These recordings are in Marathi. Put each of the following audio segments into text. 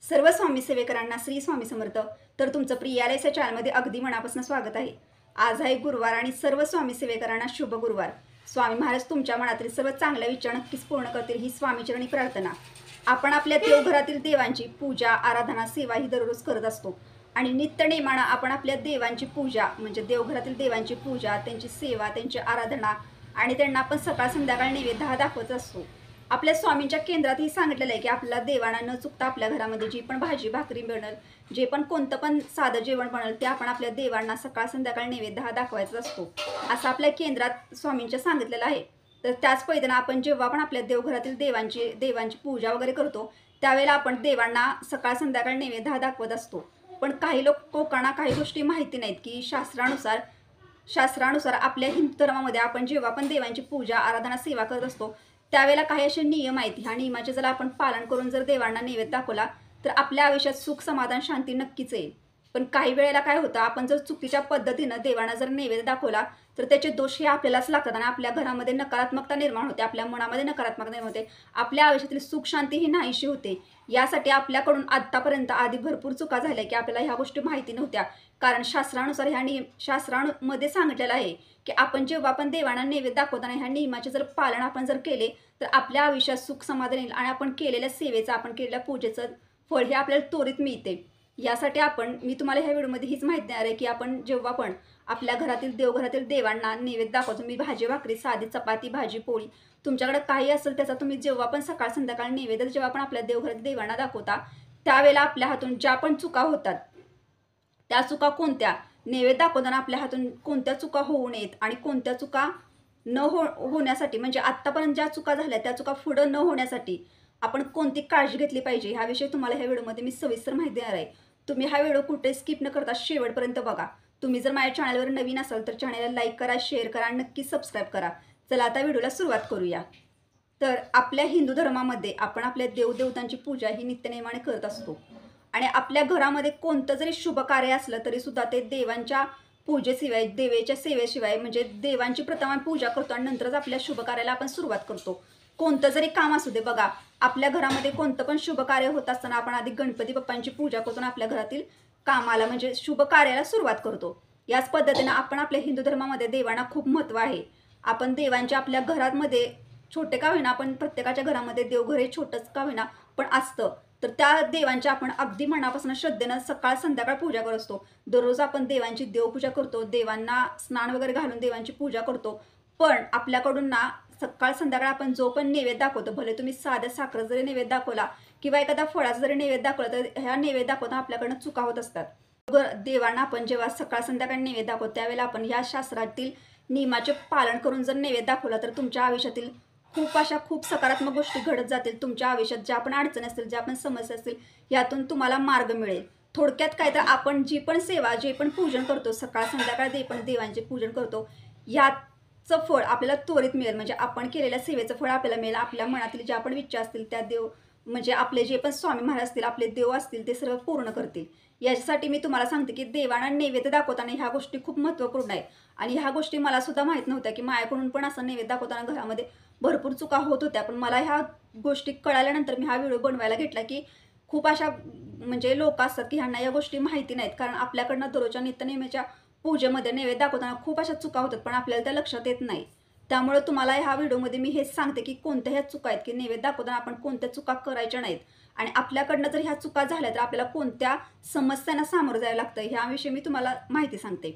सर्व स्वामी सेवेकरांना श्री स्वामी समर्थ. तर तुमचं प्रियालयच्या चॅनलमध्ये अगदी मनापासून स्वागत आहे. आज आहे गुरुवार आणि सर्व स्वामी सेवेकरांना शुभ गुरुवार. स्वामी महाराज तुमच्या मनातील सर्व चांगल्या विचार नक्कीच पूर्ण करतील ही स्वामीचरणी प्रार्थना. आपण आपल्या देवघरातील देवांची पूजा आराधना सेवा ही दररोज करत असतो आणि नित्यनेमानं आपण आपल्या देवांची पूजा म्हणजे देवघरातील देवांची पूजा, त्यांची सेवा, त्यांची आराधना आणि त्यांना आपण सकाळ संध्याकाळ नैवेद्य दाखवत असतो. आपल्या स्वामींच्या केंद्रातही सांगितलेलं आहे की आपल्या देवांना न चुकता आपल्या घरामध्ये जी पण भाजी भाकरी बनल, जे पण कोणतं पण साधं जेवण बनल ते आपण आपल्या देवांना सकाळ संध्याकाळ नैवेद्य दाखवायचा असतो असं आपल्या केंद्रात स्वामींच्या सांगितलेलं आहे. तर त्याच पद्धतीनं आपण जेव्हा पण आपल्या देवघरातील देवांची पूजा वगैरे करतो त्यावेळेला आपण देवांना सकाळ संध्याकाळ नैवेद्य दाखवत असतो. पण काही लोकांना काही गोष्टी माहिती नाहीत की शास्त्रानुसार आपल्या हिंदू धर्मामध्ये आपण जेव्हा पण देवांची पूजा आराधना सेवा करत असतो त्यावेळेला काही असे नियम आहेत. ह्या नियमाचे जर आपण पालन करून जर देवांना नैवेद्य दाखवला तर आपल्या आयुष्यात सुख समाधान शांती नक्कीच येईल. पण काही वेळेला काय होतं, आपण जर चुकीच्या पद्धतीनं देवांना जर नैवेद्य दाखवला तर त्याचे दोष हे आपल्यालाच लागतात आणि आपल्या घरामध्ये नकारात्मकता निर्माण होते, आपल्या मनामध्ये नकारात्मकता निर्माण होते, आपल्या आयुष्यातील सुख शांती ही नाहीशी होते. यासाठी आपल्याकडून आतापर्यंत आधी भरपूर चुका झाल्या की आपल्याला ह्या गोष्टी माहिती नव्हत्या. कारण शास्त्रानुसार शास्त्रामध्ये सांगितलेलं आहे की आपण जेव्हा आपण देवांना नैवेद्य दाखवताना ह्या नियमाचे जर पालन आपण जर केले तर आपल्या आयुष्यात सुख समाधान येईल आणि आपण केलेल्या सेवेचं आपण केलेल्या पूजेचं फळ हे आपल्याला त्वरित मिळते. यासाठी मी तुम्हाला ह्या व्हिडिओमध्ये हीच माहिती देणार आहे की आपण जेव्हा पण आपल्या देवघरातील देवांना नैवेद्य दाखवतो, मी भाजी भाकरी साधी चपाती भाजी पोळी तुमच्याकडे काही असेल त्याचा तुम्ही जेव्हा पण सकाळ संध्याकाळ नैवेद्य जेव्हा पण आपल्या देवघरातील देवांना दाखवता त्यावेळेला आपल्या हातून ज्या पण चुका होतात त्या चुका कोणत्या, नैवेद्य दाखवताना आपल्या हातून कोणत्या चुका होऊ नयेत आणि कोणत्या चुका होण्यासाठी म्हणजे आत्तापर्यंत ज्या चुका झाल्या त्या चुका पुढं न होण्यासाठी आपण कोणती काळजी घेतली पाहिजे ह्याविषयी तुम्हाला ह्या व्हिडिओमध्ये मी सविस्तर माहिती देणार आहे. तुम्ही हा व्हिडिओ कुठे स्किप न करता शेवटपर्यंत बघा. तुम्ही जर माझ्या चॅनलवर नवीन असाल तर चॅनलला लाईक करा, शेअर करा आणि नक्की सबस्क्राईब करा. चला आता व्हिडिओला सुरुवात करूया. तर आपल्या हिंदू धर्मामध्ये आपण आपल्या देवदेवतांची पूजा ही नित्यनेमाने करत असतो आणि आपल्या घरामध्ये कोणतं जरी शुभ कार्य असलं तरी सुद्धा ते देवांच्या पूजेशिवाय देवाच्या सेवेशिवाय म्हणजे देवांची प्रथम पूजा करतो आणि नंतरच आपल्या शुभ कार्याला आपण सुरुवात करतो. कोणतं जरी काम असू दे बघा, आपल्या घरामध्ये कोणतं पण शुभ कार्य होत असताना आपण आधी गणपती बाप्पांची पूजा करतो आपल्या घरातील कामाला म्हणजे शुभ कार्याला सुरुवात करतो. याच पद्धतीनं आपण आपल्या हिंदू धर्मामध्ये देवांना खूप महत्त्व आहे. आपण देवांच्या आपल्या घरामध्ये छोटे का होईना, आपण प्रत्येकाच्या घरामध्ये देवघर हे छोटंच का होईना पण असतं, तर त्या देवांच्या आपण अगदी मनापासून श्रद्धेनं सकाळ संध्याकाळ पूजा करत असतो. दररोज आपण देवांची देवपूजा करतो, देवांना स्नान वगैरे घालून देवांची पूजा करतो. पण आपल्याकडून ना सकाळ संध्याकाळ आपण जो पण नैवेद्य दाखवतो, भले तुम्ही साध्या साखर जरी नैवेद्य दाखवला किंवा एखादा फळाचा जरी नैवेद्य दाखवला तर ह्या नैवेद्य दाखवताना आपल्याकडनं चुका होत असतात. देवांना आपण जेव्हा सकाळ संध्याकाळ नैवेद्य दाखवतो त्यावेळेला आपण ह्या शास्त्रातील नियमाचे पालन करून जर नैवेद्य दाखवला तर तुमच्या आयुष्यातील खूप सकारात्मक गोष्टी घडत जातील. तुमच्या आयुष्यात ज्या पण अडचणी असतील, ज्या पण समस्या असतील यातून तुम्हाला मार्ग मिळेल. थोडक्यात काय तर आपण जी पण सेवा जे पण पूजन करतो सकाळ संध्याकाळ देवांचे पूजन करतो याचं फळ आपल्याला त्वरित मिळेल. म्हणजे आपण केलेल्या सेवेचं फळ आपल्याला मिळेल. आपल्या मनातील ज्या पण इच्छा असतील त्या म्हणजे आपले जे पण स्वामी महाराज असतील आपले देव असतील ते सर्व पूर्ण करतील. याच्यासाठी मी तुम्हाला सांगते की देवांना नैवेद्य दाखवताना ह्या गोष्टी खूप महत्त्वपूर्ण आहे आणि ह्या गोष्टी मला सुद्धा माहीत नव्हत्या की माझ्याकडून पण असं नैवेद्य दाखवताना घरामध्ये भरपूर चुका होत होत्या. पण मला ह्या गोष्टी कळाल्यानंतर मी हा व्हिडिओ बनवायला घेतला की खूप अशा म्हणजे लोक असतात की ह्यांना या गोष्टी माहिती नाहीत. कारण आपल्याकडनं दररोजच्या नित्यनेमाच्या पूजेमध्ये नैवेद्य दाखवताना खूप अशा चुका होतात पण आपल्याला त्या लक्षात येत नाही. त्यामुळे तुम्हाला ह्या व्हिडिओमध्ये मी हेच सांगते की कोणत्या ह्या चुका आहेत की नैवेद्य दाखवताना आपण कोणत्या चुका करायच्या नाहीत आणि आपल्याकडनं जर ह्या चुका झाल्या तर आपल्याला कोणत्या समस्यांना सामोरं जायला लागतं ह्याविषयी मी तुम्हाला माहिती सांगते.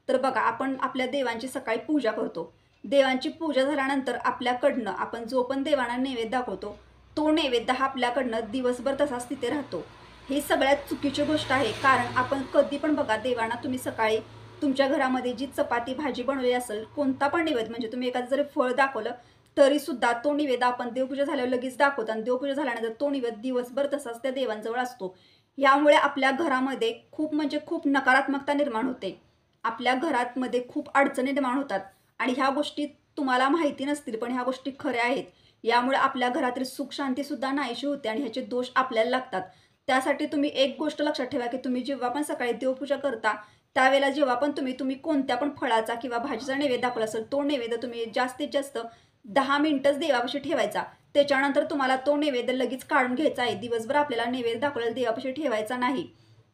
तर बघा, आपण आपल्या देवांची सकाळी पूजा करतो. देवांची पूजा झाल्यानंतर आपल्याकडनं आपण जो पण देवांना नैवेद्य दाखवतो तो नैवेद्य हा आपल्याकडनं दिवसभर तसाच तिथे राहतो. ही सगळ्यात चुकीची गोष्ट आहे. कारण आपण कधी पण बघा, देवांना तुम्ही सकाळी तुमच्या घरामध्ये जी चपाती भाजी बनवली असेल कोणता पण नैवेद्य म्हणजे तुम्ही एखादं जरी फळ दाखवलं तरी सुद्धा तो नैवेद्य आपण देवपूजा झाल्यावर लगेच दाखवतो आणि देवपूजा झाल्यानंतर तो नैवेद्य दिवसभर तसाच त्या देवांजवळ असतो. यामुळे आपल्या घरामध्ये खूप नकारात्मकता निर्माण होते. आपल्या घरामध्ये खूप अडचणी निर्माण होतात आणि ह्या गोष्टी तुम्हाला माहिती नसतील पण ह्या गोष्टी खऱ्या आहेत. यामुळे आपल्या घरातील सुख शांती सुद्धा नाहीशी होते आणि ह्याचे दोष आपल्याला लागतात. त्यासाठी तुम्ही एक गोष्ट लक्षात ठेवा की तुम्ही जेव्हा पण सकाळी देवपूजा करता त्यावेळेला जेव्हा पण तुम्ही कोणत्या पण फळाचा किंवा भाजीचा नैवेद्य दाखवला असेल तो नैवेद्य तुम्ही जास्तीत जास्त 10 मिनिटच देवापाशी ठेवायचा. त्याच्यानंतर तुम्हाला तो नैवेद्य लगेच काढून घ्यायचा आहे. दिवसभर आपल्याला नैवेद्य दाखवलेला देवापाशी ठेवायचा नाही.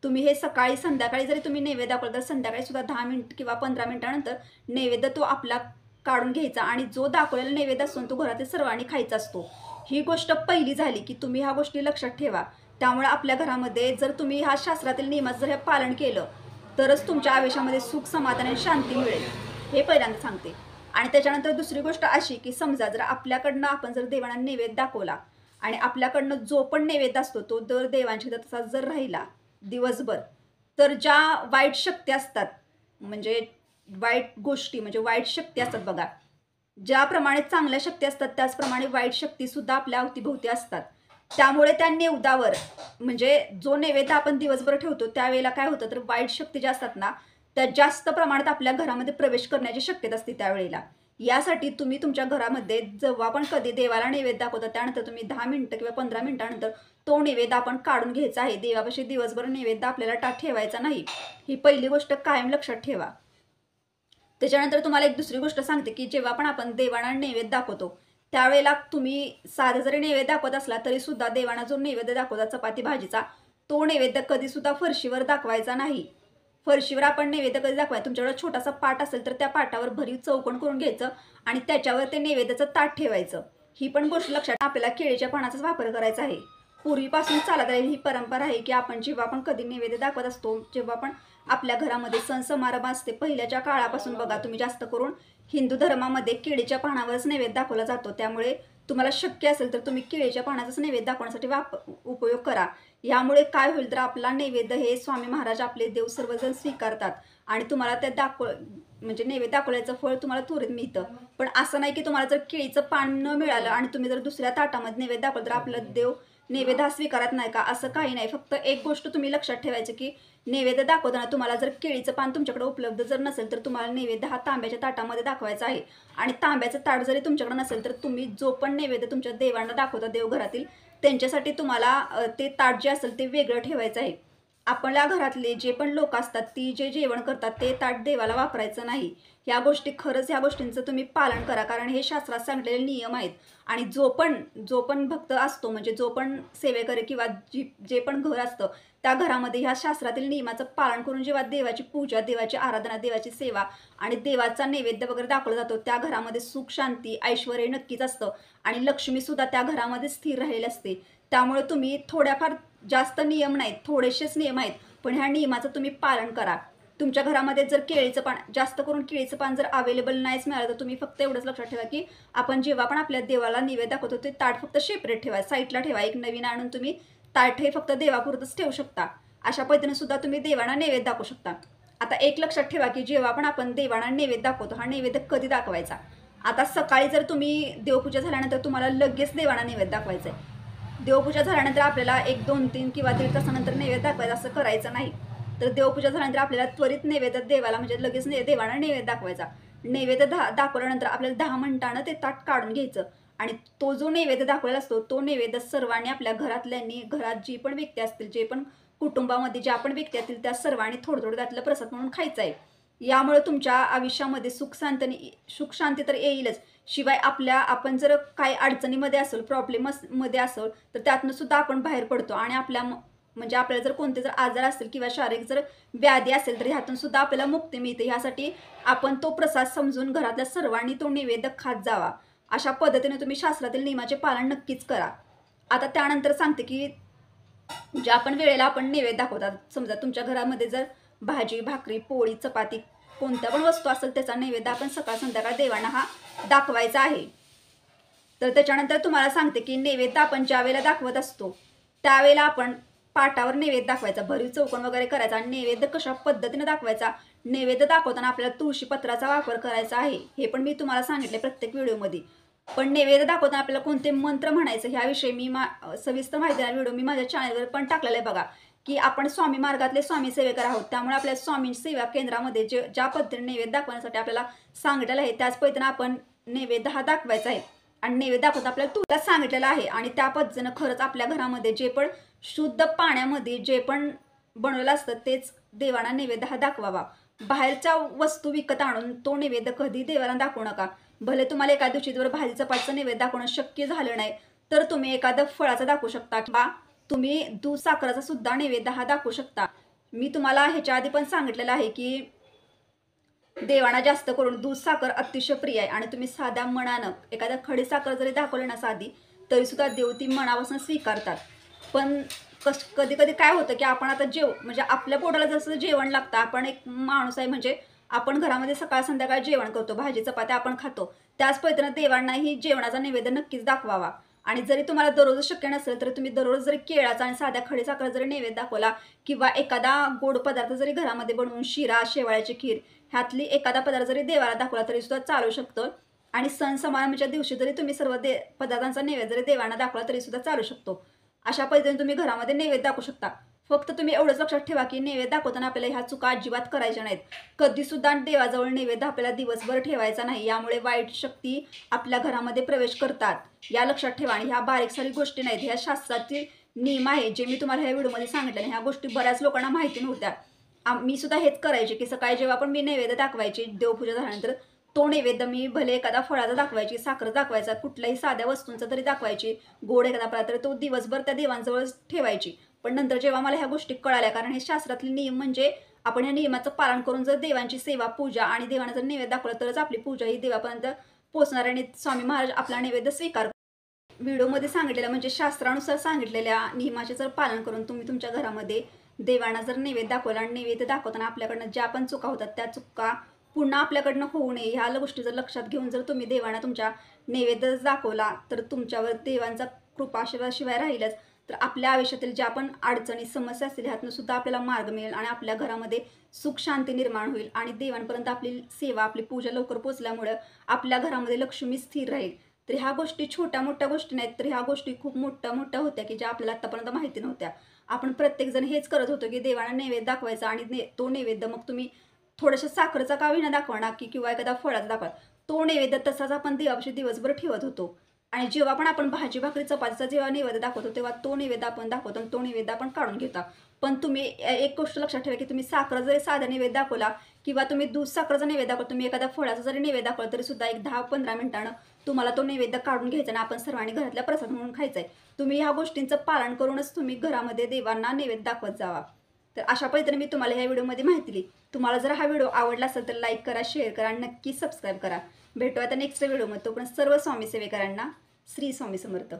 तुम्ही हे सकाळी संध्याकाळी जरी तुम्ही नैवेद्य दाखवला तर संध्याकाळी सुद्धा 10 मिनिट किंवा 15 मिनिटानंतर नैवेद्य तो आपला काढून घ्यायचा आणि जो दाखवलेला नैवेद्य असतो तो घरातील सर्वांनी खायचा असतो. ही गोष्ट पहिली झाली की तुम्ही ह्या गोष्टी लक्षात ठेवा. त्यामुळे आपल्या घरामध्ये जर तुम्ही ह्या शास्त्रातील नियमाचं जर हे पालन केलं तरच तुमच्या आयुष्यामध्ये सुख, समाधान आणि शांती मिळेल. हे पहिल्यांदा सांगते. आणि त्याच्यानंतर दुसरी गोष्ट अशी की समजा जर आपल्याकडनं आपण जर देवांना नैवेद्य दाखवला आणि आपल्याकडनं जो पण नैवेद्य असतो तो दर देवांच्या तसा जर राहिला दिवसभर, तर ज्या वाईट शक्ती असतात म्हणजे वाईट गोष्टी म्हणजे वाईट शक्ती असतात बघा, ज्याप्रमाणे चांगल्या शक्ती असतात त्याचप्रमाणे वाईट शक्ती सुद्धा आपल्या अवतीभोवती असतात. त्यामुळे त्या निवेद्यावर म्हणजे जो नैवेद्य आपण दिवसभर ठेवतो त्यावेळेला काय होतं तर वाईट शक्ती ज्या असतात ना त्या जास्त प्रमाणात आपल्या घरामध्ये प्रवेश करण्याची शक्यता असते त्यावेळेला. यासाठी तुम्ही तुमच्या घरामध्ये जेव्हा पण कधी देवाला नैवेद्य दाखवता त्यानंतर तुम्ही 10 मिनिटं किंवा 15 मिनिटानंतर तो नैवेद्य आपण काढून घ्यायचा आहे. देवापाशी दिवसभर नैवेद्य आपल्याला ठेवायचा नाही. ही पहिली गोष्ट कायम लक्षात ठेवा. त्याच्यानंतर तुम्हाला एक दुसरी गोष्ट सांगते की जेव्हा पण आपण देवांना नैवेद्य दाखवतो त्यावेळेला तुम्ही साधा जरी नैवेद्य दाखवत असला तरी सुद्धा देवांना जो नैवेद्य दाखवता चपाती भाजीचा तो नैवेद्य कधी सुद्धा फरशीवर दाखवायचा नाही. फरशीवर आपण नैवेद्य कधी दाखवायचं, तुमच्याकडे छोटासा पाट असेल तर त्या पाटावर भरीव चौकोन करून घ्यायचं आणि त्याच्यावर ते नैवेद्याचं ताट ठेवायचं. ही पण गोष्ट लक्षात आपल्याला केळीच्या पानाचाच वापर करायचा आहे. पूर्वीपासून चालत आलेली ही परंपरा आहे की आपण जेव्हा पण कधी नैवेद्य दाखवत असतो, जेव्हा पण आपल्या घरामध्ये सण समारंभ असते पहिल्याच्या काळापासून बघा तुम्ही जास्त करून हिंदू धर्मामध्ये केळीच्या पानावरच नैवेद्य दाखवला जातो. त्यामुळे तुम्हाला शक्य असेल तर तुम्ही केळीच्या पानाचाच नैवेद्य दाखवण्यासाठी उपयोग करा. यामुळे काय होईल तर आपला नैवेद्य हे स्वामी महाराज आपले देव सर्वजण स्वीकारतात आणि तुम्हाला त्या म्हणजे नैवेद्य दाखवल्याचं फळ तुम्हाला त्वरित मिळतं. पण असं नाही की तुम्हाला जर केळीचं पान न मिळालं आणि तुम्ही जर दुसऱ्या ताटामध्ये नैवेद्य दाखवलं तर आपला देव नैवेद्य हा स्वीकारत नाही का, असं काही नाही. फक्त एक गोष्ट तुम्ही लक्षात ठेवायचं की नैवेद्य दाखवताना तुम्हाला जर केळीचं पान तुमच्याकडे उपलब्ध जर नसेल तर तुम्हाला नैवेद्य हा तांब्याच्या ताटामध्ये दाखवायचा आहे. आणि तांब्याचं ताट जरी तुमच्याकडे नसेल तर तुम्ही जो पण नैवेद्य तुमच्या देवांना दाखवता देवघरातील त्यांच्यासाठी तुम्हाला ते ताट जे असेल ते वेगळं ठेवायचं आहे. आपल्या घरातले जे पण लोक असतात ती जे जेवण करतात ते ताट देवाला वापरायचं नाही. ह्या गोष्टींचं तुम्ही पालन करा, कारण हे शास्त्रात सांगितलेले नियम आहेत. आणि जो पण भक्त असतो म्हणजे जो पण सेवेकरी किंवा जे पण घर असतं त्या घरामध्ये ह्या शास्त्रातील नियमाचं पालन करून जेव्हा देवाची पूजा, देवाची आराधना, देवाची सेवा आणि देवाचा नैवेद्य वगैरे दाखवला जातो त्या घरामध्ये सुख, शांती, ऐश्वर्य नक्कीच असतं आणि लक्ष्मी सुद्धा त्या घरामध्ये स्थिर राहिलेली असते. त्यामुळे तुम्ही थोड्याफार जास्त नियम नाहीत, थोडेसेच नियम आहेत, पण ह्या नियमाचं तुम्ही पालन करा. तुमच्या घरामध्ये जर केळीचं पान जास्त करून केळीचं पान जर अवेलेबल नाहीच मिळालं तर तुम्ही फक्त एवढंच लक्षात ठेवा की आपण जेव्हा पण आपल्या देवाला नैवेद्य दाखवतो ते ताट फक्त सेपरेट ठेवा, साईडला ठेवा. एक नवीन आणून तुम्ही ताट हे फक्त देवापुरतच ठेवू शकता. अशा पद्धतीने सुद्धा तुम्ही देवांना नैवेद्य दाखवू शकता. आता एक लक्षात ठेवा की जेव्हा पण आपण देवांना नैवेद्य दाखवतो हा नैवेद्य कधी दाखवायचा. आता सकाळी जर तुम्ही देवपूजा झाल्यानंतर तुम्हाला लगेच देवांना नैवेद्य दाखवायचं आहे. देवपूजा झाल्यानंतर आपल्याला 1, 2, 3 किंवा 1.5 तासानंतर नैवेद्य दाखवायचं असं करायचं नाही. तर देवपूजा झाल्यानंतर आपल्याला त्वरित नैवेद्य देवाला म्हणजे लगेच देवांना नैवेद्य दाखवायचा. नैवेद्य दाखवल्यानंतर आपल्याला 10 मिनिटानं ते ताट काढून घ्यायचं आणि तो जो नैवेद्य दाखवलेला असतो तो नैवेद्य सर्वांनी आपल्या घरातल्यांनी, घरात जी पण व्यक्ती असतील, जे पण कुटुंबामध्ये ज्या पण व्यक्ती असतील त्या सर्वांनी थोडं थोडं त्यातलं प्रसाद म्हणून खायचं आहे. यामुळे तुमच्या आयुष्यामध्ये सुख शांती तर येईलच, शिवाय आपण जर काही अडचणीमध्ये असेल, प्रॉब्लेममध्ये असेल तर त्यातनं सुद्धा आपण बाहेर पडतो आणि म्हणजे आपल्याला जर कोणते जर आजार असेल किंवा शारीरिक जर व्याधी असेल तर ह्यातून सुद्धा आपल्याला मुक्ती मिळते. ह्यासाठी आपण तो प्रसाद समजून घरातल्या सर्वांनी तो नैवेद्य खात जावा. अशा पद्धतीने तुम्ही शास्त्रातील नियमाचे पालन नक्कीच करा. आता त्यानंतर सांगते की ज्या पण वेळेला आपण नैवेद्य दाखवतात, समजा तुमच्या घरामध्ये जर भाजी, भाकरी, पोळी, चपाती कोणत्या पण वस्तू असेल त्याचा नैवेद्य आपण सकाळ संध्याकाळ देवांना हा दाखवायचा आहे. तर त्याच्यानंतर तुम्हाला सांगते की नैवेद्य आपण ज्या वेळेला दाखवत असतो त्यावेळेला आपण पाटावर नैवेद्य दाखवायचा, भरीव चौकोन वगैरे करायचा. आणि नैवेद्य कशा पद्धतीने दाखवायचा, नैवेद्य दाखवताना आपल्याला तुळशी पत्राचा वापर करायचा आहे. हे पण मी तुम्हाला सांगितले प्रत्येक व्हिडिओमध्ये. पण नैवेद्य दाखवताना आपल्याला कोणते मंत्र म्हणायचं ह्याविषयी मी सविस्तर माहिती देणारा व्हिडिओ मी माझ्या चॅनलवर पण टाकलेला आहे बघा. की आपण स्वामी मार्गातले स्वामी सेवेकर आहोत, त्यामुळे आपल्या स्वामी सेवा केंद्रामध्ये ज्या पद्धतीने नैवेद्य दाखवण्यासाठी आपल्याला सांगितलेलं आहे त्याच पद्धतीने आपण नैवेद्य हा दाखवायचा आहे. आणि नैवेद्य दाखवता आपल्याला तुला सांगितलेलं आहे आणि त्या पद्धतीनं खरंच आपल्या घरामध्ये जे पण शुद्ध पाण्यामध्ये जे पण बनवलेलं असतं तेच देवांना नैवेद्य हा दाखवावा. बाहेरच्या वस्तू विकत आणून तो नैवेद्य कधी देवाला दाखवू नका. भले तुम्हाला एका दिवशी जर भाजी चपातीचं नैवेद्य दाखवणं शक्य झालं नाही तर तुम्ही एखादं फळाचा दाखवू शकता किंवा तुम्ही दूध साखरेचा सुद्धा नैवेद्य हा दाखवू शकता. मी तुम्हाला ह्याच्या आधी पण सांगितलेलं आहे की देवांना जास्त करून दूध साखर अतिशय प्रिय आहे आणि तुम्ही साध्या मनानं एखाद्या खडी साखर जरी दाखवली ना साधी, तरी सुद्धा देव ती मनापासून स्वीकारतात. पण कधी कधी काय होतं की आपण आता म्हणजे आपल्या पोटाला जसं जेवण लागतं, आपण एक माणूस आहे म्हणजे आपण घरामध्ये सकाळ संध्याकाळ जेवण करतो, भाजी चपात्या आपण खातो. त्याच पद्धतीनं देवांनाही जेवणाचा नैवेद्य नक्कीच दाखवावा. आणि जरी तुम्हाला दररोज शक्य नसेल तरी तुम्ही दररोज जरी केळाचा आणि साध्या खडी साखर जरी नैवेद्य दाखवला किंवा एखादा गोड पदार्थ जरी घरामध्ये बनवून शिरा, शेवाळ्याची खीर ह्यातली एखादा पदार्थ जरी देवाला दाखवला तरी सुद्धा चालू शकतो. आणि सण समारंभाच्या दिवशी जरी तुम्ही सर्व पदार्थांचा नैवेद्य जरी देवांना दाखवला तरी सुद्धा चालू शकतो. अशा पद्धतीने तुम्ही घरामध्ये नैवेद्य दाखवू शकता. फक्त तुम्ही एवढंच लक्षात ठेवा की नैवेद्य दाखवताना आपल्याला ह्या चुका अजिबात करायच्या नाहीत. कधी सुद्धा देवाजवळ नैवेद्य आपल्याला दिवसभर ठेवायचा नाही, यामुळे वाईट शक्ती आपल्या घरामध्ये प्रवेश करतात. या लक्षात ठेवा. आणि ह्या बारीक सारीक गोष्टी नाहीत, ह्या शास्त्राचे नियम आहे जे मी तुम्हाला ह्या व्हिडिओमध्ये सांगितले. ह्या गोष्टी बऱ्याच लोकांना माहिती नव्हत्या. मी सुद्धा हेच करायचे की सकाळी जेव्हा पण मी नैवेद्य दाखवायचे देवपूजा झाल्यानंतर, तो नैवेद्य मी भले एखादा फळाचा दाखवायची, साखर दाखवायचा, कुठल्याही साध्या वस्तूंचा तरी दाखवायची, गोड एखादा पदार्थ, तो दिवसभर त्या देवांजवळ ठेवायची. पण नंतर जेव्हा मला ह्या गोष्टी कळाल्या, कारण हे शास्त्रातले नियम म्हणजे आपण ह्या नियमाचं पालन करून जर देवांची सेवा, पूजा आणि देवांना जर नैवेद्य दाखवला तरच आपली पूजा ही देवापर्यंत पोहोचणार आणि स्वामी महाराज आपला नैवेद्य स्वीकार. व्हिडिओमध्ये सांगितलेल्या म्हणजे शास्त्रानुसार सांगितलेल्या नियमाचे जर पालन करून तुम्ही तुमच्या घरामध्ये देवांना जर नैवेद्य दाखवला आणि नैवेद्य दाखवताना आपल्याकडनं ज्या पण चुका होतात त्या चुका पुन्हा आपल्याकडनं होऊ नये ह्या गोष्टी जर लक्षात घेऊन जर तुम्ही देवांना तुमच्या नैवेद्य दाखवला तर तुमच्यावर देवांचा कृपा शिवाय राहीलच. तर आपल्या आयुष्यातील ज्या पण अडचणी, समस्या असतील ह्यातून सुद्धा आपल्याला मार्ग मिळेल आणि आपल्या घरामध्ये सुख शांती निर्माण होईल आणि देवांपर्यंत आपली सेवा, आपली पूजा लवकर पोचल्यामुळं आपल्या घरामध्ये लक्ष्मी स्थिर राहील. तर ह्या गोष्टी छोट्या मोठ्या गोष्टी नाहीत, तर ह्या गोष्टी खूप मोठ्या मोठ्या होत्या की ज्या आपल्याला आत्तापर्यंत माहिती नव्हत्या. आपण प्रत्येकजण हेच करत होतो की देवांना नैवेद्य दाखवायचा आणि तो नैवेद्य मग तुम्ही थोडंसं साखरेचा का विना दाखवा की किंवा एखादा फळाचा दाखवा, तो नैवेद्य तसाच आपण देवापाशी दिवसभर ठेवत होतो. आणि जेव्हा पण आपण भाजी भाकरी चपातीचा जेव्हा नैवेद्य दाखवतो तेव्हा तो नैवेद्य आपण दाखवतो आणि तो नैवेद्य आपण काढून घेता. पण तुम्ही एक गोष्ट लक्षात ठेवा की तुम्ही साखर जरी साधा नैवेद्य दाखवला किंवा तुम्ही दूध साखरेचा नैवेद्य दाखवला, तुम्ही एखाद्या फळाचा जरी नैवेद्य दाखवला तरी सुद्धा एक 10-15 मिनिटानं तुम्हाला तो नैवेद्य काढून घ्यायचा आणि आपण सर्वांनी घरातल्या प्रसाद म्हणून खायचा आहे. तुम्ही ह्या गोष्टींचं पालन करूनच तुम्ही घरामध्ये देवांना नैवेद्य दाखवत जावा. तर अशा पद्धतीने मी तुम्हाला ह्या व्हिडिओमध्ये माहिती दिली. तुम्हाला जर हा व्हिडिओ आवडला असेल तर लाईक करा, शेअर करा आणि नक्की सबस्क्राईब करा. भेटू आता नेक्स्ट व्हिडिओमध्ये. तोपर्यंत सर्व स्वामी सेवेकरांना श्री स्वामी समर्थ.